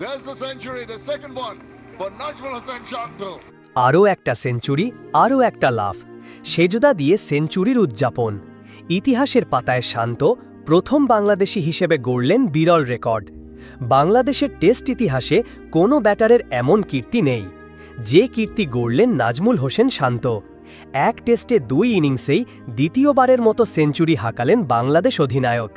There's the century, the second one for Najmul Hossain Shanto. আরও একটা century, আরও একটা লাফ, সেজদা দিয়ে সেঞ্চুরির উদযাপন। ইতিহাসের পাতায় শান্ত প্রথম বাংলাদেশি হিসেবে গড়লেন বিরল রেকর্ড। বাংলাদেশের টেস্ট ইতিহাসে কোনো ব্যাটারের এমন কীর্তি নেই, যে কীর্তি গড়লেন নাজমুল হোসেন শান্ত। এক টেস্টে 2 ইনিংসেই দ্বিতীয়বারের মতো সেঞ্চুরি হাঁকালেন বাংলাদেশ অধিনায়ক।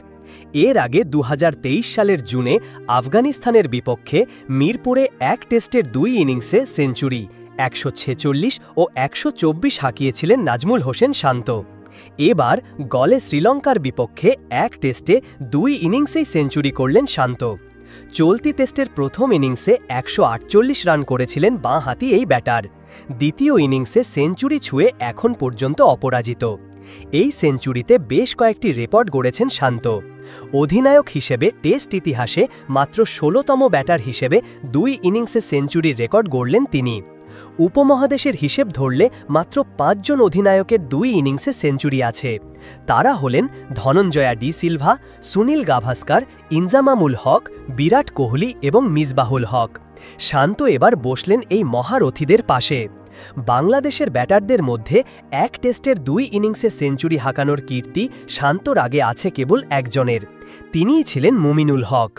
এর আগে 2023 সালের জুনে আফগানিস্তানের বিপক্ষে মিরপুরে এক টেস্টের 2 ইনিংসে সেঞ্চুরি 146 ও 124 হাঁকিয়েছিলেন নাজমুল হোসেন শান্ত। এবার গলে শ্রীলঙ্কার বিপক্ষে এক টেস্টে 2 ইনিংসেই সেঞ্চুরি করলেন শান্ত। চলতি টেস্টের প্রথম ইনিংসে 148 রান করেছিলেন বাঁ-হাতি এই ব্যাটার। দ্বিতীয় ইনিংসে সেঞ্চুরি ছুঁয়ে এখন পর্যন্ত অপরাজিত। এই সেঞ্চুরিতে বেশ কয়েকটি রেকর্ড গড়েছেন শান্ত। অধিনায়ক হিসেবে টেস্ট ইতিহাসে মাত্র 16তম ব্যাটার হিসেবে 2 ইনিংসে সেঞ্চুরির রেকর্ড গড়লেন তিনি। উপমহাদেশের হিসেব ধরলে মাত্র 5 জন অধিনায়কের 2 ইনিংসে সেঞ্চুরি আছে। তারা হলেন ধনঞ্জয়া ডি সিলভা, সুনীল গাভাস্কার, ইনজামামুল হক, বিরাট কোহলি এবং মিসবাহুল হক। শান্ত এবার বসলেন এই মহারথীদের পাশে। বাংলাদেশের ব্যাটারদের মধ্যে এক টেস্টের 2 ইনিংসে সেঞ্চুরি হাঁকানোর কীর্তি শান্তর আগে আছে কেবল একজনের, তিনিই ছিলেন মুমিনুল হক।